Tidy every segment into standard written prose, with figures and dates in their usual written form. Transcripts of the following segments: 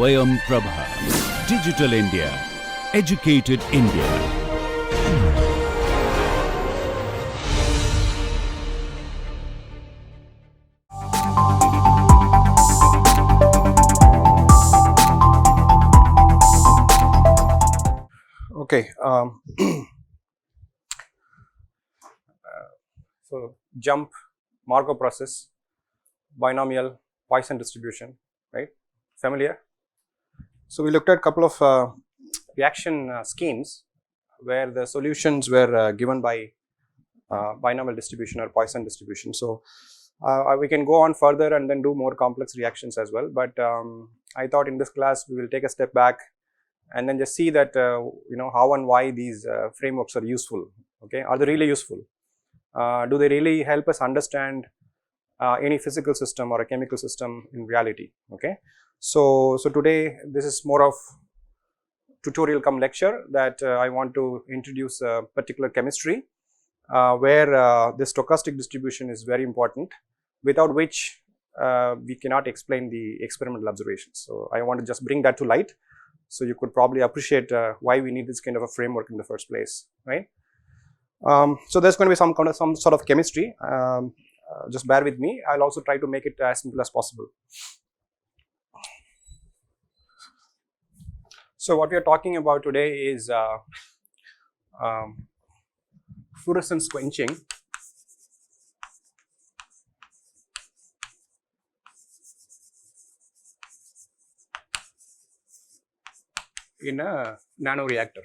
Swayam Prabha. Digital India. Educated India. Okay, so jump, Markov process, binomial, Poisson distribution, right? Familiar? So we looked at a couple of reaction schemes where the solutions were given by binomial distribution or Poisson distribution. So we can go on further and then do more complex reactions as well. But I thought in this class we will take a step back and then just see that how and why these frameworks are useful. Okay, are they really useful? Do they really help us understand any physical system or a chemical system in reality? Okay, so today this is more of tutorial come lecture that I want to introduce a particular chemistry where the stochastic distribution is very important, without which we cannot explain the experimental observations. So I want to just bring that to light, so you could probably appreciate why we need this kind of a framework in the first place, right? So there's going to be some sort of chemistry. Just bear with me. I'll also try to make it as simple as possible. So what we are talking about today is fluorescence quenching in a nanoreactor.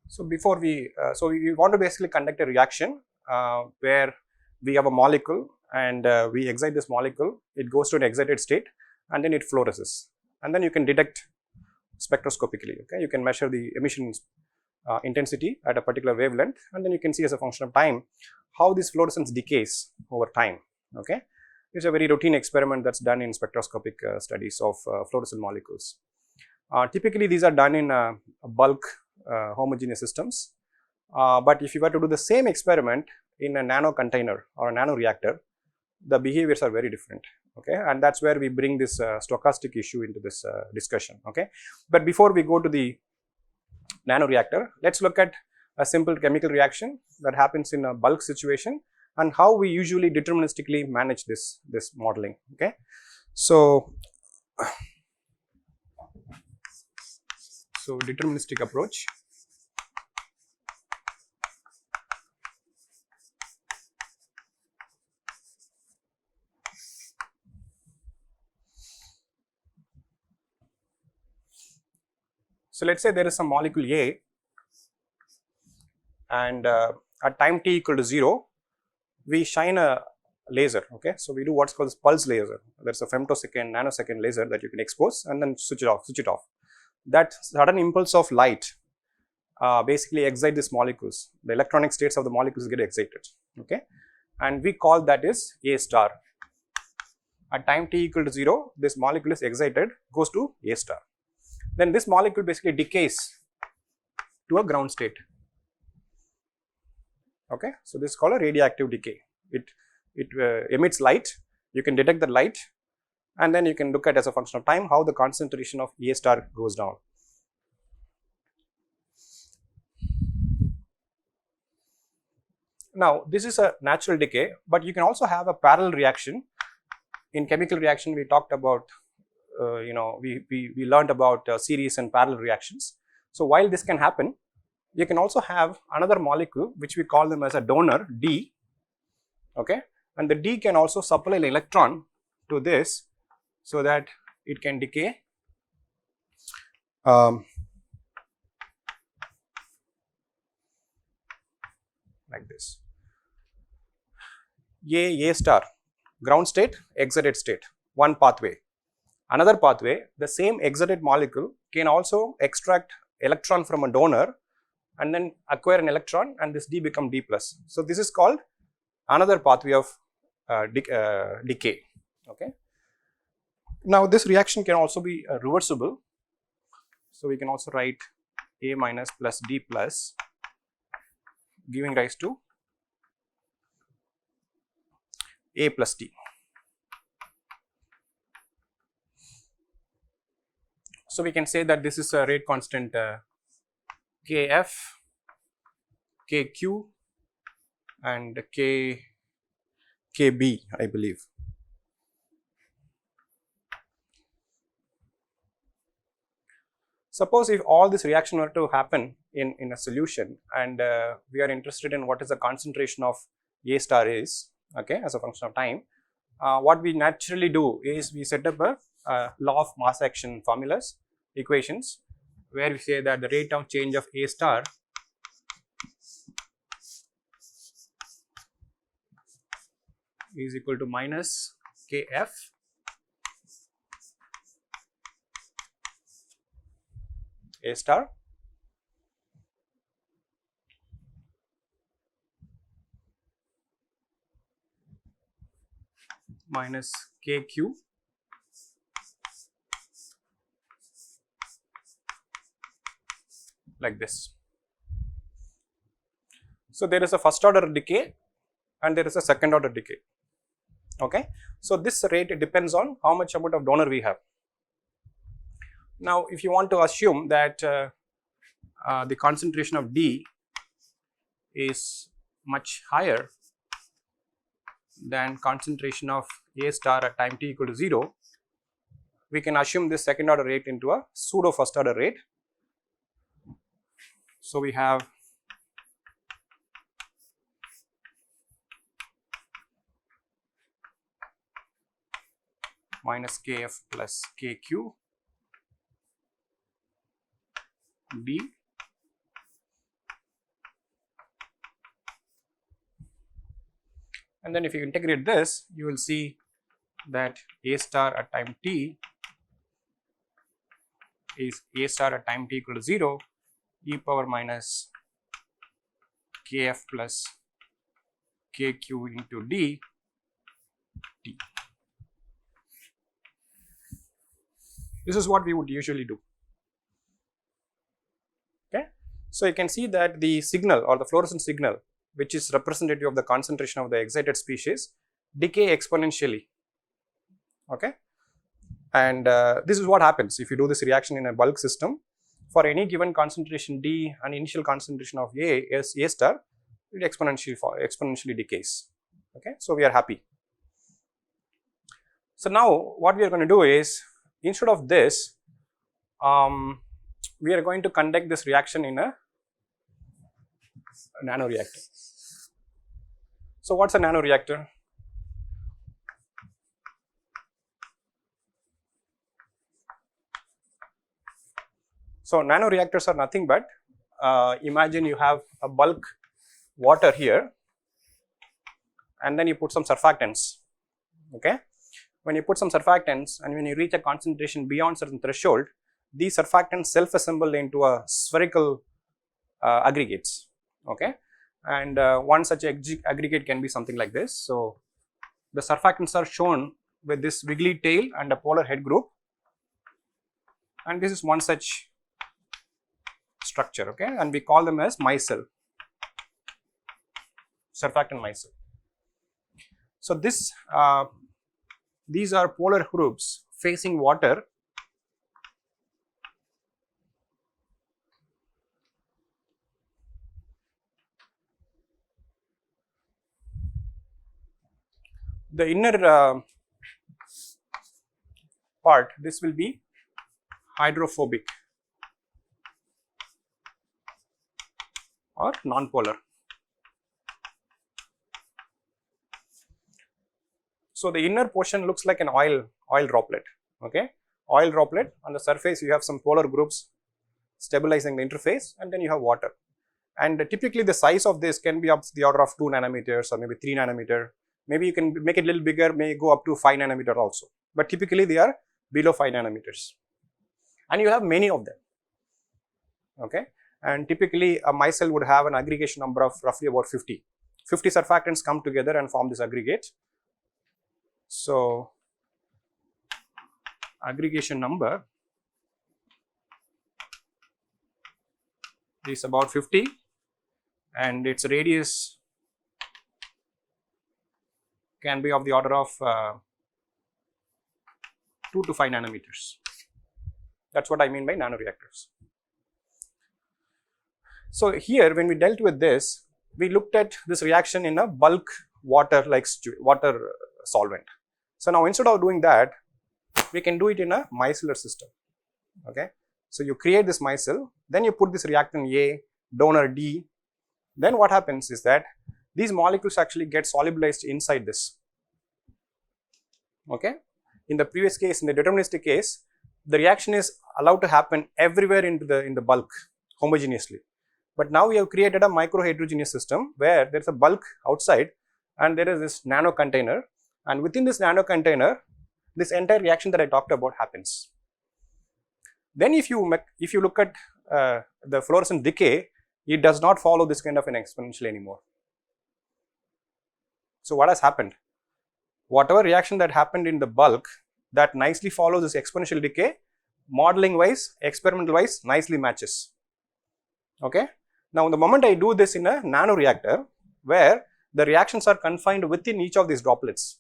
So before we want to basically conduct a reaction where we have a molecule and we excite this molecule, it goes to an excited state and then it fluoresces, and then you can detect spectroscopically. Okay, you can measure the emission intensity at a particular wavelength, and then you can see as a function of time how this fluorescence decays over time. Okay, it's a very routine experiment that's done in spectroscopic studies of fluorescent molecules. Typically these are done in bulk homogeneous systems, but if you were to do the same experiment in a nano container or a nano reactor, the behaviors are very different. Okay, and that's where we bring this stochastic issue into this discussion. Okay, but before we go to the nano reactor, let's look at a simple chemical reaction that happens in a bulk situation and how we usually deterministically manage this modeling. Okay, so deterministic approach. So let's say there is some molecule A, and at time t equal to 0, we shine a laser. Okay, so we do what's called this pulse laser. That's a femtosecond, nanosecond laser that you can expose and then switch it off. That sudden impulse of light basically excite these molecules. The electronic states of the molecules get excited. Okay, and we call that is A star. At time t equal to 0, this molecule is excited, goes to A star. Then this molecule basically decays to a ground state. Okay, so this is called a radioactive decay. It emits light. You can detect the light, and then you can look at as a function of time how the concentration of A star goes down. Now this is a natural decay, but you can also have a parallel reaction. In chemical reaction, we talked about we learned about series and parallel reactions. So while this can happen, you can also have another molecule which we call them as a donor D. Okay, and the D can also supply an electron to this so that it can decay like this. A star, ground state, excited state, one pathway. Another pathway, the same excited molecule can also extract electron from a donor and then acquire an electron, and this D become D plus. So this is called another pathway of decay. Okay. Now this reaction can also be reversible. So we can also write A minus plus D plus, giving rise to A plus T. So we can say that this is a rate constant Kf, Kq and Kb, I believe. Suppose if all this reaction were to happen in a solution, and we are interested in what is the concentration of A star is, okay, as a function of time, what we naturally do is we set up a law of mass action formulas, equations, where we say that the rate of change of A star is equal to minus Kf A star minus Kq like this. So there is a first order decay and there is a second order decay. Okay, so this rate depends on how much amount of donor we have. Now, if you want to assume that the concentration of D is much higher than concentration of A star at time t equal to 0, we can assume this second order rate into a pseudo first order rate. So we have minus Kf plus Kq D and then if you integrate this, you will see that A star at time t is A star at time t equal to 0 e power minus Kf plus Kq into D T. This is what we would usually do. Okay, so you can see that the signal or the fluorescence signal, which is representative of the concentration of the excited species, decay exponentially. Okay, and this is what happens if you do this reaction in a bulk system. For any given concentration D and initial concentration of A star, it exponentially decays. Okay, so we are happy. So now what we are going to do is, instead of this, we are going to conduct this reaction in a nanoreactor. So what's a nanoreactor? So nanoreactors are nothing but, imagine you have a bulk water here and then you put some surfactants. Okay, when you put some surfactants and when you reach a concentration beyond certain threshold, these surfactants self-assemble into a spherical aggregates. Okay, and one such aggregate can be something like this. So the surfactants are shown with this wiggly tail and a polar head group, and this is one such structure. Okay, and we call them as micelle, surfactant micelle. So this these are polar groups facing water. The inner part, this will be hydrophobic or non-polar. So the inner portion looks like an oil droplet. Okay, oil droplet. On the surface you have some polar groups stabilizing the interface, and then you have water. And typically the size of this can be up to the order of 2 nanometers or maybe 3 nanometer. Maybe you can make it a little bigger, may go up to 5 nanometer also. But typically they are below 5 nanometers. And you have many of them. Okay, and typically a micelle would have an aggregation number of roughly about 50. 50 surfactants come together and form this aggregate. So aggregation number is about 50 and its radius can be of the order of 2 to 5 nanometers. That's what I mean by nanoreactors. So here, when we dealt with this, we looked at this reaction in a bulk water solvent. So now instead of doing that, we can do it in a micellar system. Okay, so you create this micelle, then you put this reactant A, donor D. Then what happens is that these molecules actually get solubilized inside this. Okay, in the previous case, in the deterministic case, the reaction is allowed to happen everywhere in the bulk homogeneously. But now we have created a micro heterogeneous system where there is a bulk outside and there is this nano container, and within this nano container, this entire reaction that I talked about happens. Then if you look at the fluorescent decay, it does not follow this kind of an exponential anymore. So what has happened? Whatever reaction that happened in the bulk that nicely follows this exponential decay, modeling wise, experimental wise, nicely matches. Okay. Now the moment I do this in a nano reactor where the reactions are confined within each of these droplets,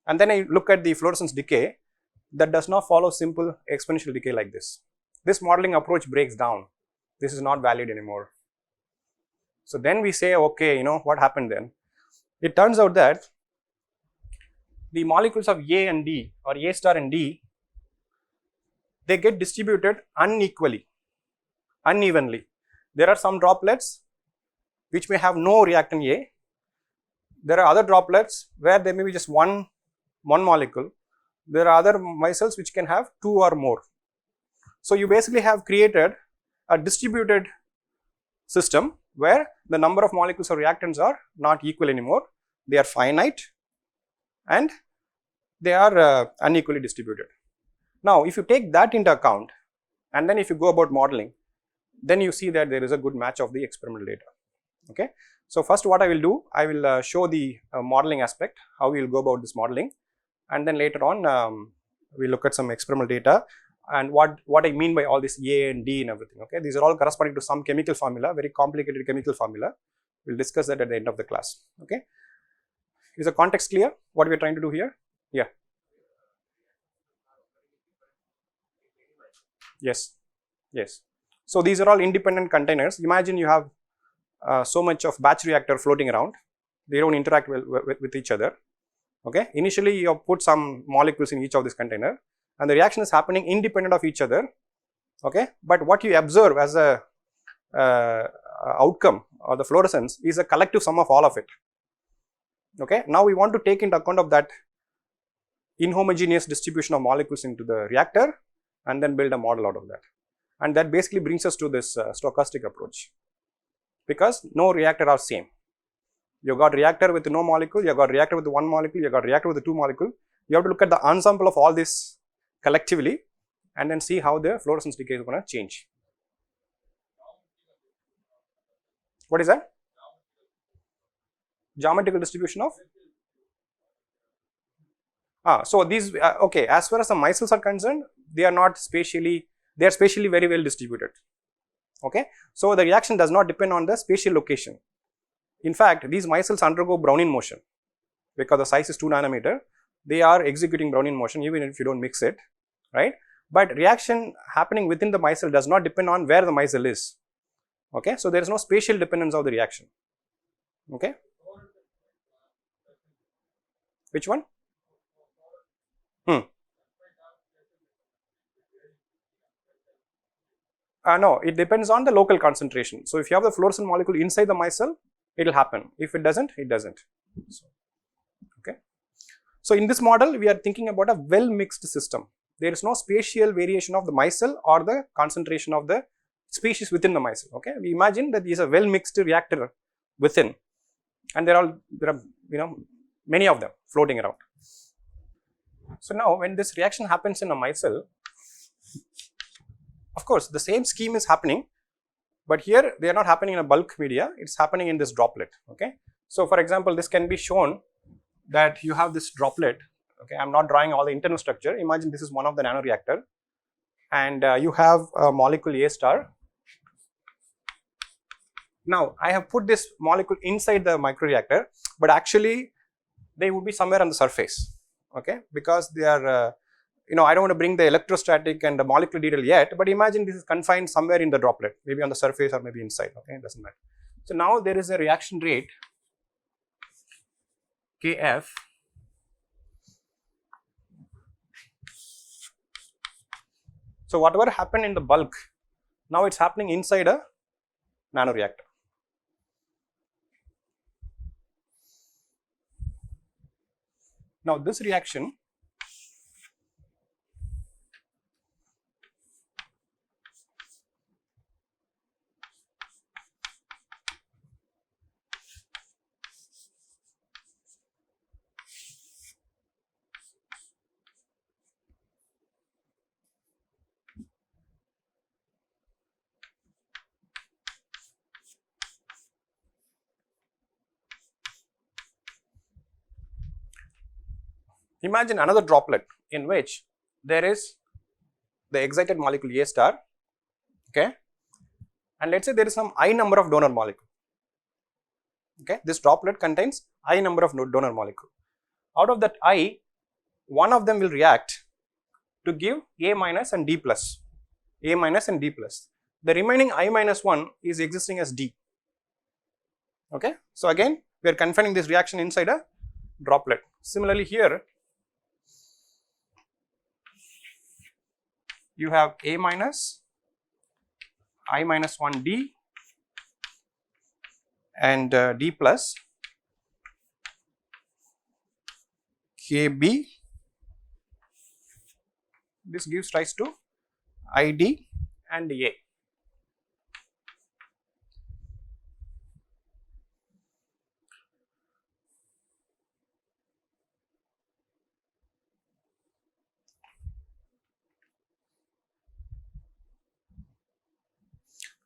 and then I look at the fluorescence decay, that does not follow simple exponential decay like this. This modeling approach breaks down. This is not valid anymore. So then we say, okay, what happened then? It turns out that the molecules of A and D, or A star and D, they get distributed unevenly. There are some droplets which may have no reactant A. There are other droplets where there may be just one molecule. There are other micelles which can have 2 or more. So you basically have created a distributed system where the number of molecules or reactants are not equal anymore. They are finite and they are unequally distributed. Now, if you take that into account and then if you go about modeling, then you see that there is a good match of the experimental data. Okay. So first what I will do, I will show the modeling aspect, how we will go about this modeling, and then later on we look at some experimental data and what I mean by all this A and D and everything. Okay, these are all corresponding to some chemical formula, very complicated chemical formula. We'll discuss that at the end of the class. Okay, is the context clear? What we are trying to do here? Yeah. Yes. Yes. So these are all independent containers. Imagine you have so much of batch reactor floating around. They don't interact with each other. Okay. Initially, you have put some molecules in each of this container, and the reaction is happening independent of each other. Okay. But what you observe as a outcome or the fluorescence is a collective sum of all of it. Okay. Now we want to take into account of that inhomogeneous distribution of molecules into the reactor and then build a model out of that. And that basically brings us to this stochastic approach, because no reactor are same. You got reactor with no molecule, you got reactor with one molecule, you got reactor with two molecule. You have to look at the ensemble of all this collectively and then see how the fluorescence decay is going to change. What is that? Geometrical distribution of? So these, okay, as far as the micelles are concerned, they are not spatially, they are spatially very well distributed. Okay, so the reaction does not depend on the spatial location. In fact, these micelles undergo Brownian motion because the size is 2 nanometer. They are executing Brownian motion even if you don't mix it, right? But reaction happening within the micelle does not depend on where the micelle is. Okay, so there is no spatial dependence of the reaction. Okay, which one? No, it depends on the local concentration. So if you have the fluorescent molecule inside the micelle, it will happen. If it doesn't, it doesn't. So, okay. So in this model, we are thinking about a well mixed system. There is no spatial variation of the micelle or the concentration of the species within the micelle. Okay, we imagine that these are well mixed reactor within, and there are many of them floating around. So now when this reaction happens in a micelle, of course the same scheme is happening, but here they are not happening in a bulk media, it's happening in this droplet. Okay, so for example, this can be shown that you have this droplet. Okay, I'm not drawing all the internal structure. Imagine this is one of the nanoreactor, and you have a molecule A star. Now I have put this molecule inside the microreactor, but actually they would be somewhere on the surface, okay, because they are I don't want to bring the electrostatic and the molecular detail yet, but imagine this is confined somewhere in the droplet, maybe on the surface or maybe inside, okay, it doesn't matter. So now there is a reaction rate Kf so whatever happened in the bulk, now it's happening inside a nanoreactor. Now this reaction imagine another droplet in which there is the excited molecule A star, okay, and let us say there is some I number of donor molecule, okay, this droplet contains I number of donor molecule. Out of that I, one of them will react to give A minus and D plus, A minus and D plus. The remaining I minus 1 is existing as D, okay. So again we are confining this reaction inside a droplet. Similarly here you have A minus, I minus 1 D and D plus KB. This gives rise to ID and A.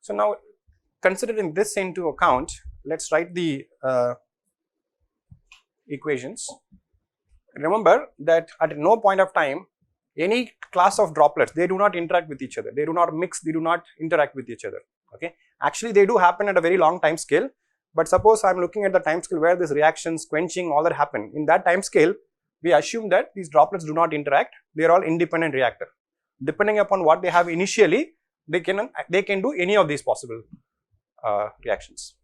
So now considering this into account, let us write the equations. Remember that at no point of time any class of droplets, they do not interact with each other, they do not mix, they do not interact with each other, okay. Actually they do happen at a very long time scale, but suppose I am looking at the time scale where these reactions, quenching, all that happen, in that time scale we assume that these droplets do not interact, they are all independent reactor. Depending upon what they have initially, they can do any of these possible reactions.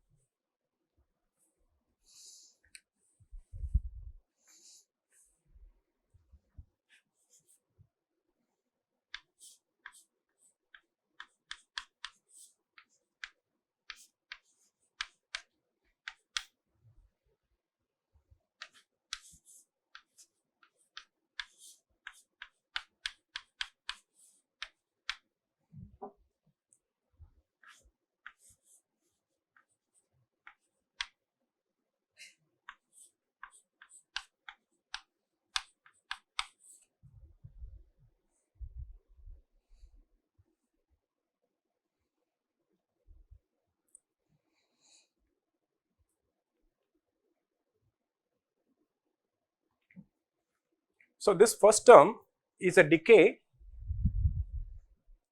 So this first term is a decay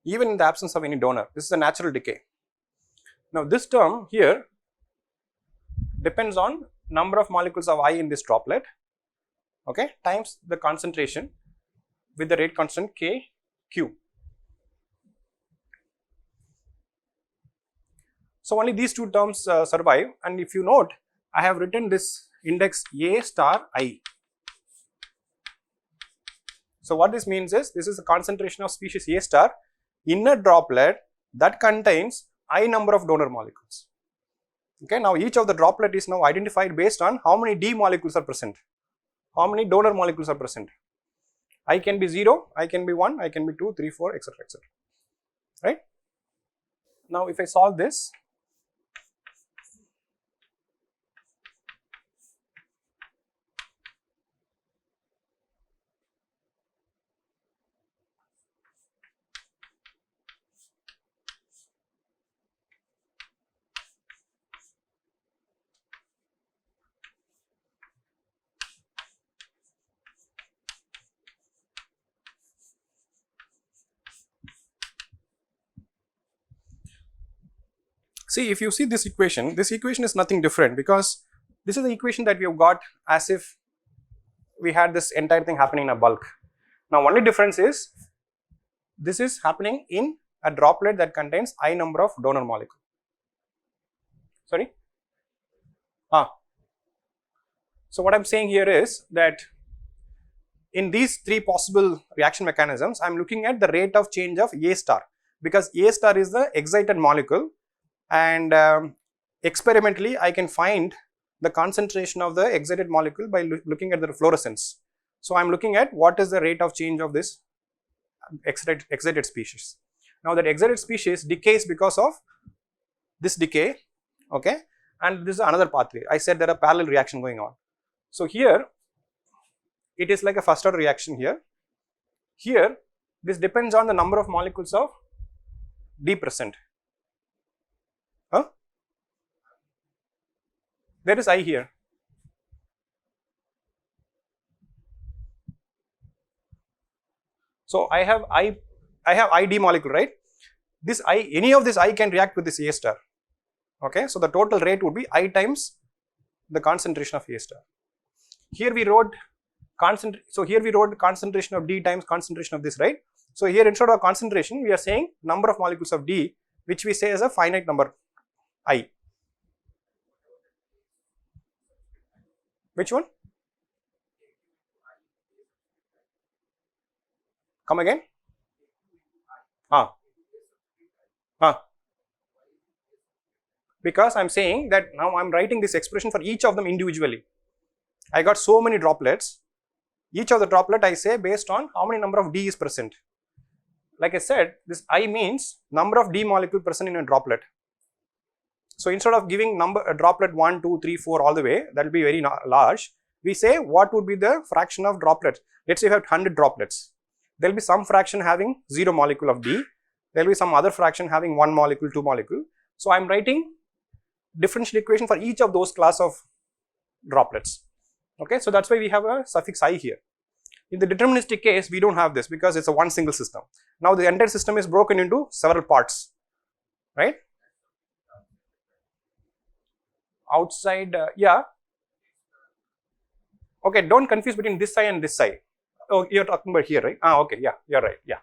even in the absence of any donor. This is a natural decay. Now this term here depends on number of molecules of I in this droplet, okay, times the concentration with the rate constant Kq. So only these two terms survive, and if you note, I have written this index A star I. So what this means is, this is the concentration of species A star in a droplet that contains I number of donor molecules. Okay, now each of the droplet is now identified based on how many D molecules are present, how many donor molecules are present. I can be 0, I can be 1, I can be 2, 3, 4, etc., etc. Right? Now if I solve this, see, if you see this equation is nothing different, because this is the equation that we have got as if we had this entire thing happening in a bulk. Now only difference is this is happening in a droplet that contains I number of donor molecule. Sorry? So what I'm saying here is that in these three possible reaction mechanisms, I'm looking at the rate of change of A star, because A star is the excited molecule, and experimentally I can find the concentration of the excited molecule by looking at the fluorescence. So I'm looking at what is the rate of change of this excited species. Now that excited species decays because of this decay, okay, and this is another pathway. I said there are parallel reaction going on. So here it is like a first order reaction here. Here this depends on the number of molecules of D present. There is I here. So I have ID molecule, right? This I, any of this I can react with this A star. Okay, so the total rate would be I times the concentration of A star. Here we wrote concentration of D times concentration of this, right? So here instead of concentration, we are saying number of molecules of D, which we say as a finite number I. Which one? Come again? Because I'm saying that now I'm writing this expression for each of them individually. I got so many droplets. Each of the droplet I say based on how many number of D is present. Like I said, this I means number of D molecule present in a droplet. So instead of giving a droplet 1, 2, 3, 4 all the way, that will be very large. We say what would be the fraction of droplets. Let's say you have 100 droplets. There will be some fraction having 0 molecule of D. There will be some other fraction having 1 molecule, 2 molecule. So I'm writing differential equation for each of those class of droplets. Okay, so that's why we have a suffix I here. In the deterministic case, we don't have this because it's a one single system. Now the entire system is broken into several parts, right? Outside, yeah. Okay, don't confuse between this side and this side. Oh, you're talking about here, right? Okay, yeah, you're right, yeah.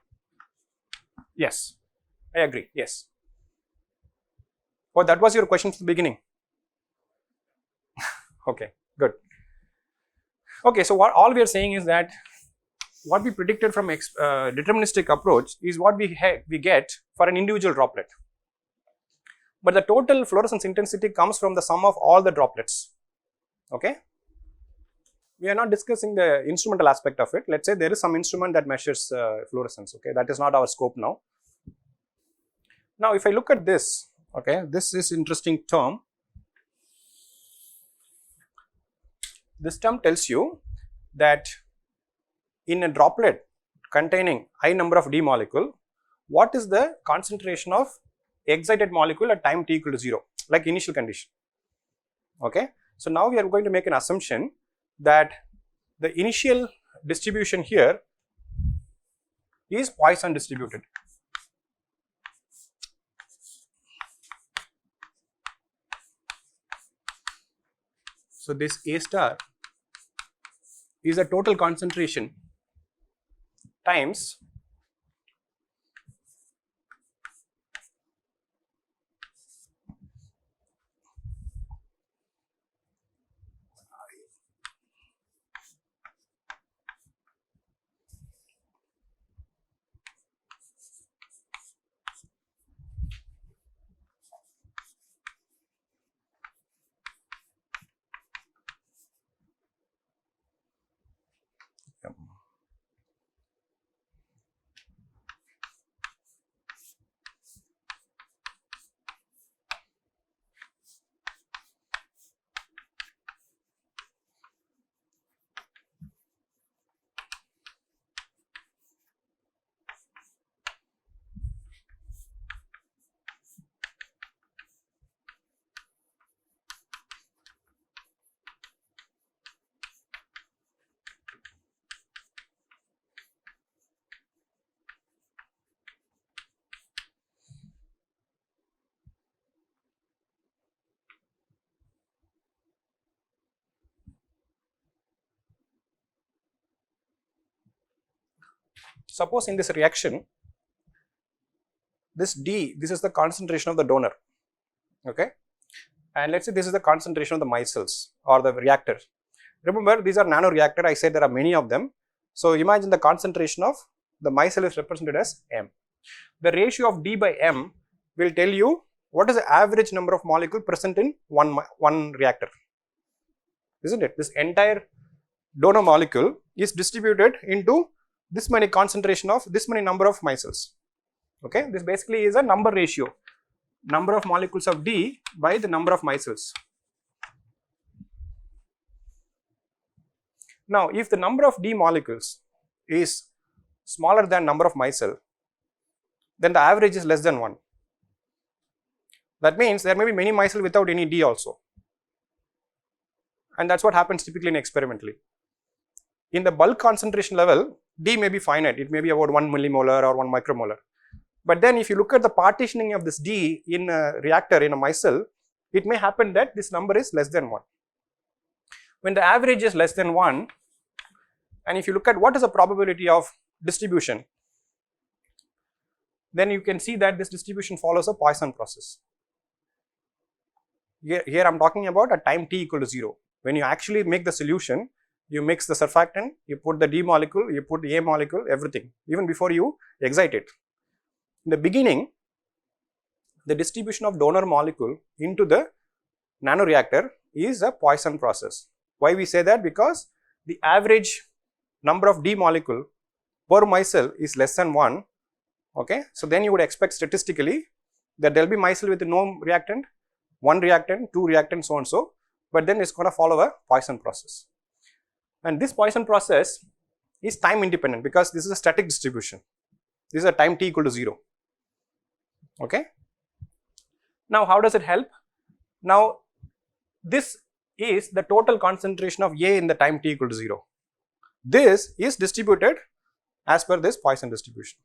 Yes, I agree, yes. Oh, that was your question from the beginning. Okay, good. Okay, so what all we are saying is that what we predicted from deterministic approach is what we get for an individual droplet. But the total fluorescence intensity comes from the sum of all the droplets. Okay. We are not discussing the instrumental aspect of it. Let's say there is some instrument that measures fluorescence. Okay, that is not our scope now. Now, if I look at this, okay, this is interesting term. This term tells you that in a droplet containing I number of D molecule, what is the concentration of excited molecule at time t equal to 0, like initial condition. Okay, so now we are going to make an assumption that the initial distribution here is Poisson distributed. So this A star is the total concentration times suppose in this reaction, this D, this is the concentration of the donor, okay, and let's say this is the concentration of the micelles or the reactor. Remember, these are nano reactor. I said there are many of them. So imagine the concentration of the micelle is represented as M. The ratio of D by M will tell you what is the average number of molecule present in one reactor, isn't it? This entire donor molecule is distributed into this many concentration of this many number of micelles. Okay, this basically is a number ratio, number of molecules of D by the number of micelles. Now, if the number of D molecules is smaller than number of micelle, then the average is less than 1. That means there may be many micelle without any D also, and that is what happens typically in experimentally. In the bulk concentration level, D may be finite, it may be about 1 millimolar or 1 micromolar. But then if you look at the partitioning of this D in a reactor, in a micelle, it may happen that this number is less than 1. When the average is less than 1, and if you look at what is the probability of distribution, then you can see that this distribution follows a Poisson process. Here I am talking about a time t equal to 0. When you actually make the solution, you mix the surfactant, you put the D molecule, you put the A molecule, everything, even before you excite it. In the beginning, the distribution of donor molecule into the nanoreactor is a Poisson process. Why we say that? Because the average number of D molecule per micelle is less than 1. Okay, so then you would expect statistically that there will be micelle with no reactant, 1 reactant, 2 reactants, so and so, but then it's going to follow a Poisson process. And this Poisson process is time independent because this is a static distribution. This is a time t equal to 0. Okay. Now, how does it help? Now, this is the total concentration of A in the time t equal to 0. This is distributed as per this Poisson distribution.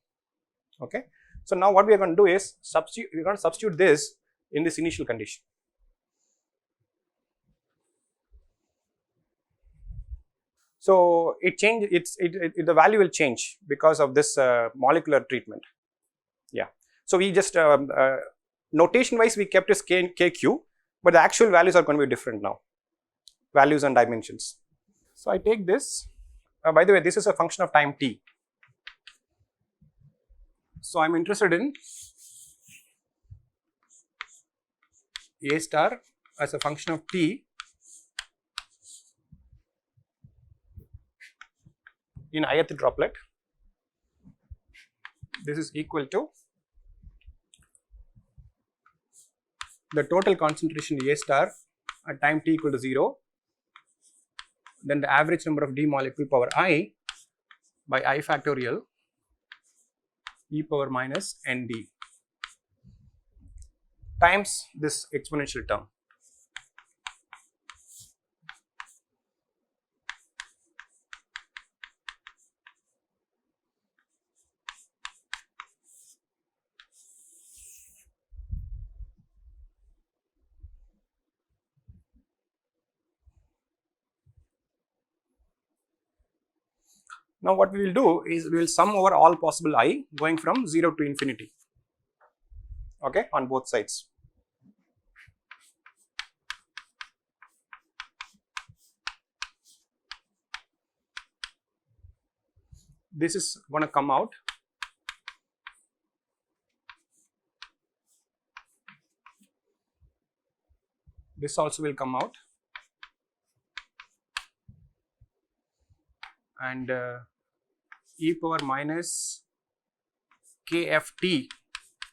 Okay. So, now what we are going to do is we are going to substitute this in this initial condition. So, the value will change because of this molecular treatment. Yeah. So, we just notation wise we kept as kq, but the actual values are going to be different now, values and dimensions. So, I take this, by the way, this is a function of time t. So, I am interested in A star as a function of t in ith droplet. This is equal to the total concentration A star at time t equal to 0, then the average number of D molecule power I by I factorial e power minus nd times this exponential term. Now, what we will do is we will sum over all possible I going from 0 to infinity, okay, on both sides. This is going to come out this also will come out, and e power minus kft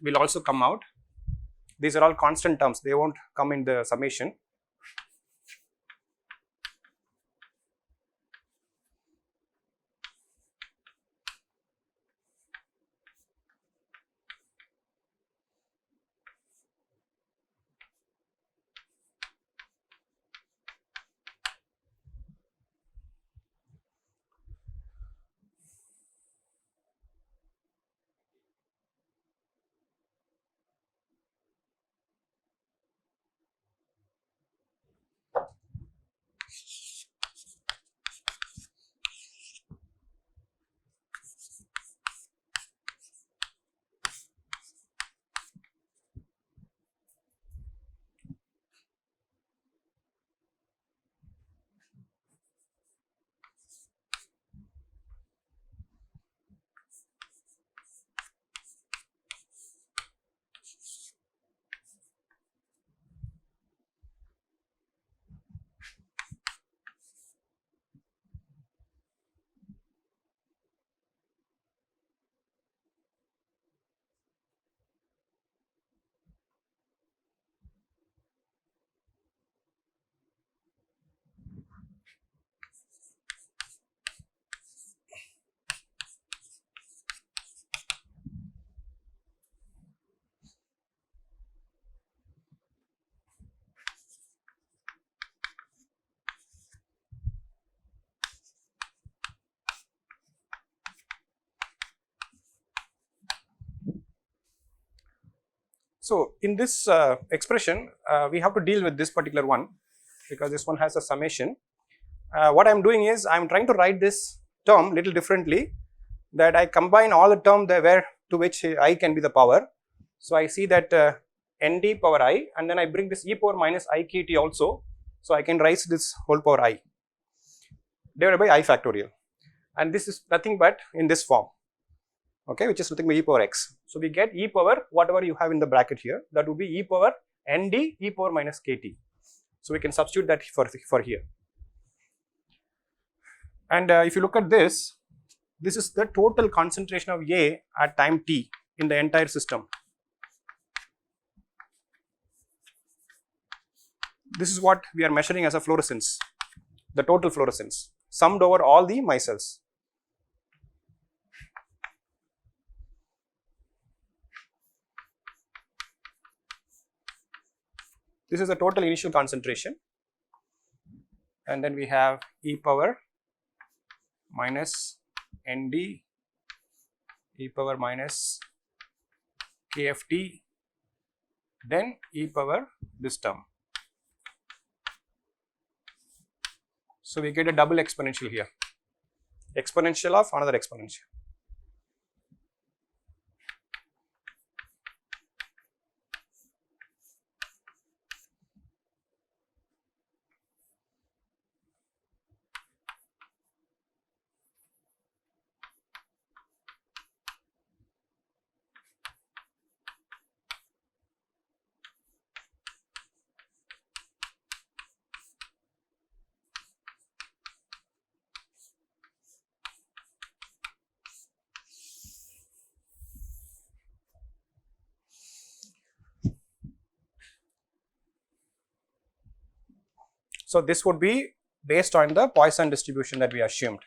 will also come out. These are all constant terms, they won't come in the summation. So in this expression, we have to deal with this particular one because this one has a summation. What I am doing is I am trying to write this term little differently, that I combine all the term there where to which I can be the power. So I see that nd power I, and then I bring this e power minus I k t also. So I can write this whole power I divided by I factorial, and this is nothing but in this form, okay, which is nothing but e power x. So we get e power whatever you have in the bracket here, that would be e power nd e power minus kt. So we can substitute that for here. And if you look at this, this is the total concentration of A at time t in the entire system. This is what we are measuring as a fluorescence, the total fluorescence summed over all the micelles. This is the total initial concentration, and then we have e power minus nd e power minus kft, then e power this term. So we get a double exponential here, exponential of another exponential. So this would be based on the Poisson distribution that we assumed.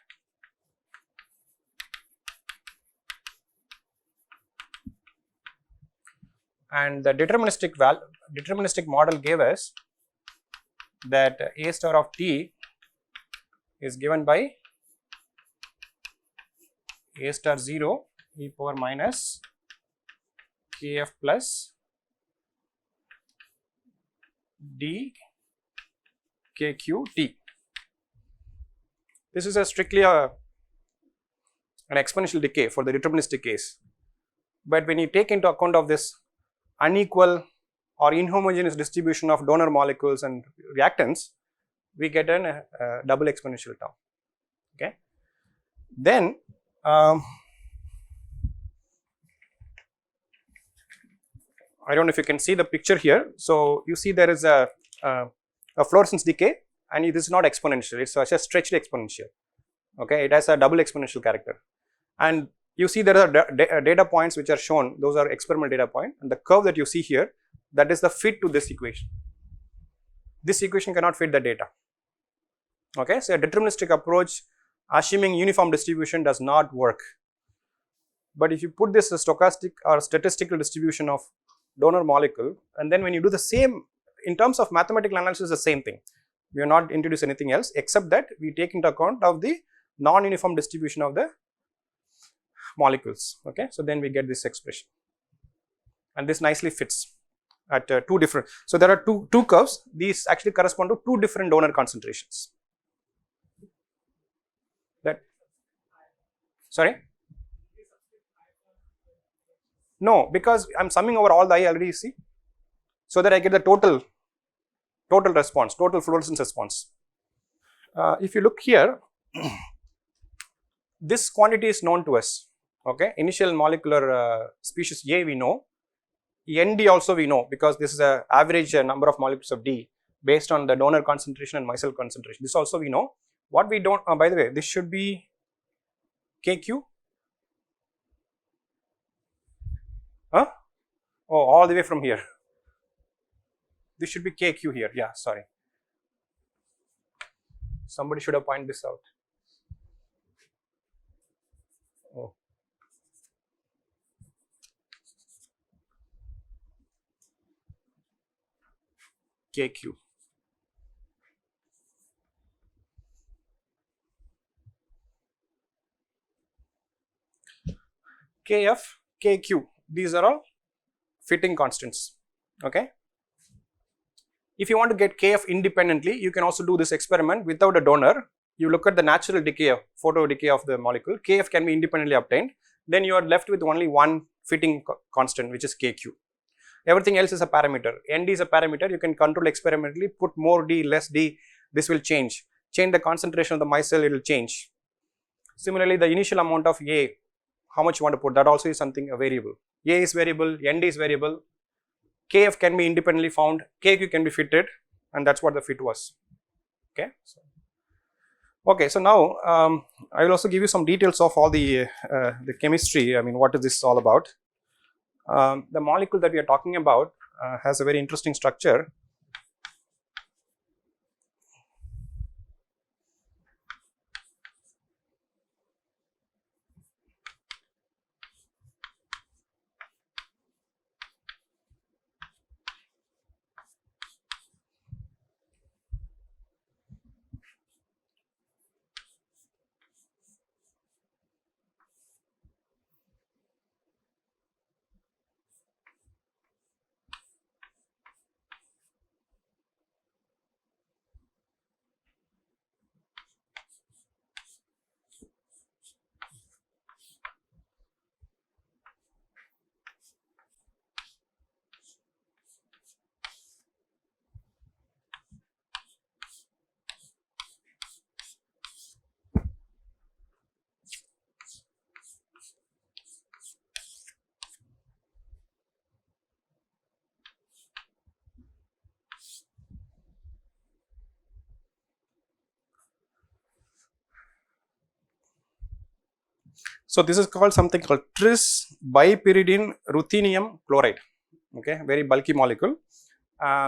And the deterministic model gave us that A star of t is given by A star 0 e power minus kf plus d kq_t. This is a strictly an exponential decay for the deterministic case, but when you take into account of this unequal or inhomogeneous distribution of donor molecules and reactants, we get a double exponential term. Okay. Then I don't know if you can see the picture here. So you see there is a fluorescence decay, and this is not exponential, it's such a stretched exponential. Okay, it has a double exponential character, and you see there are data points which are shown, those are experimental data point, and the curve that you see here, that is the fit to this equation. This equation cannot fit the data. Okay, so a deterministic approach assuming uniform distribution does not work, but if you put this stochastic or statistical distribution of donor molecule, and then when you do the same in terms of mathematical analysis, the same thing, we are not introduce anything else except that we take into account of the non-uniform distribution of the molecules. Okay, so then we get this expression, and this nicely fits at two different. So there are two curves. These actually correspond to two different donor concentrations. That sorry. No, because I am summing over all the I already see, so that I get the total response, total fluorescence response. If you look here, this quantity is known to us. Okay, initial molecular species A we know, Nd also we know because this is a average number of molecules of D based on the donor concentration and micelle concentration. This also we know. What we don't, by the way, this should be Kq. Huh? Oh, all the way from here. This should be Kq here. Yeah, sorry. Somebody should have pointed this out. Oh. Kq. Kf, Kq, these are all fitting constants. Okay. If you want to get Kf independently, you can also do this experiment without a donor. You look at the natural decay, photo decay of the molecule. Kf can be independently obtained. Then you are left with only one fitting constant, which is Kq. Everything else is a parameter. Nd is a parameter. You can control experimentally. Put more D, less D. This will change. Change the concentration of the micelle. It will change. Similarly, the initial amount of A, how much you want to put, that also is something a variable. A is variable. Nd is variable. Kf can be independently found, Kq can be fitted, and that's what the fit was. Okay, so now I will also give you some details of all the chemistry. I mean, what is this all about? The molecule that we are talking about has a very interesting structure. So this is called something called tris bipyridine ruthenium chloride. Okay, very bulky molecule.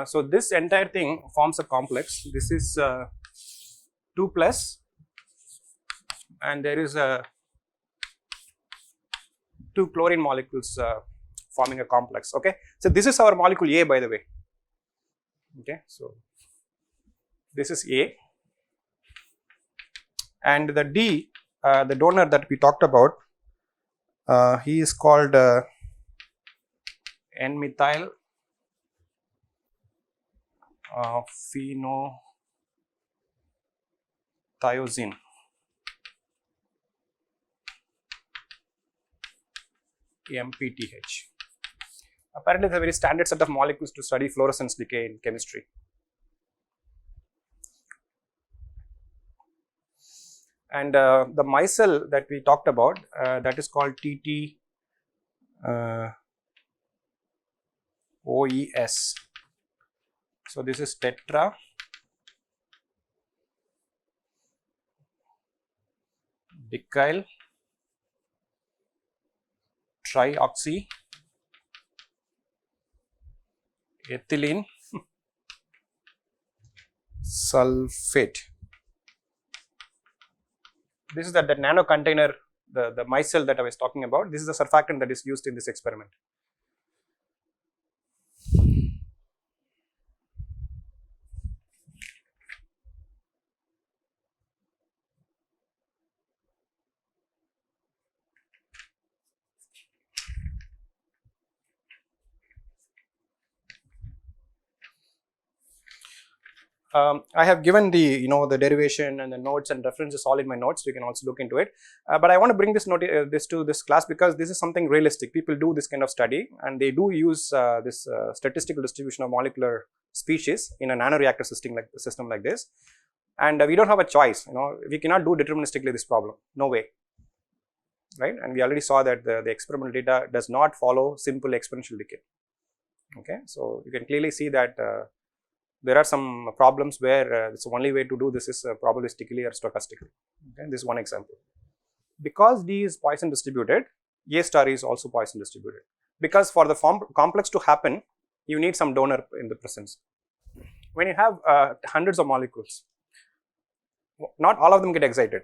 So this entire thing forms a complex. This is 2 plus, and there is a 2 chlorine molecules forming a complex. Okay, so this is our molecule A, by the way. Okay, so this is A, and the D, the donor that we talked about, he is called N-methyl phenothiazine. MPTH. Apparently, it's a very standard set of molecules to study fluorescence decay in chemistry. And the micelle that we talked about, that is called TT OES. So this is tetra decyl trioxy ethylene sulfate. This is the nano container, the micelle that I was talking about. This is the surfactant that is used in this experiment. I have given the the derivation and the notes and references all in my notes. You can also look into it. But I want to bring this to this class because this is something realistic. People do this kind of study, and they do use this statistical distribution of molecular species in a nanoreactor system like this. And we don't have a choice. We cannot do deterministically this problem. No way. Right? And we already saw that the experimental data does not follow simple exponential decay. Okay, so you can clearly see that. There are some problems where the only way to do this is probabilistically or stochastically. Okay, this is one example. Because D is Poisson distributed, A star is also Poisson distributed. Because for the complex to happen, you need some donor in the presence. When you have hundreds of molecules, not all of them get excited.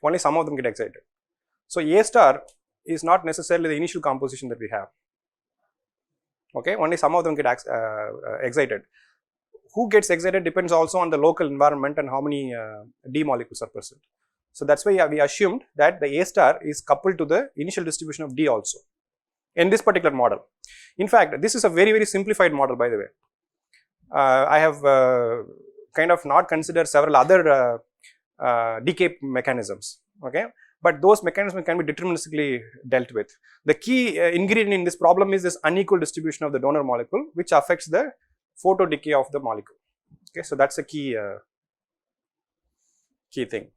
Only some of them get excited. So A star is not necessarily the initial composition that we have. Okay, only some of them get excited. Who gets excited depends also on the local environment and how many D molecules are present. So that's why we assumed that the A star is coupled to the initial distribution of D also. in this particular model. In fact, this is a very, very simplified model, by the way. I have kind of not considered several other decay mechanisms, okay, but those mechanisms can be deterministically dealt with. The key ingredient in this problem is this unequal distribution of the donor molecule, which affects the photo decay of the molecule. Okay, so that's a key thing.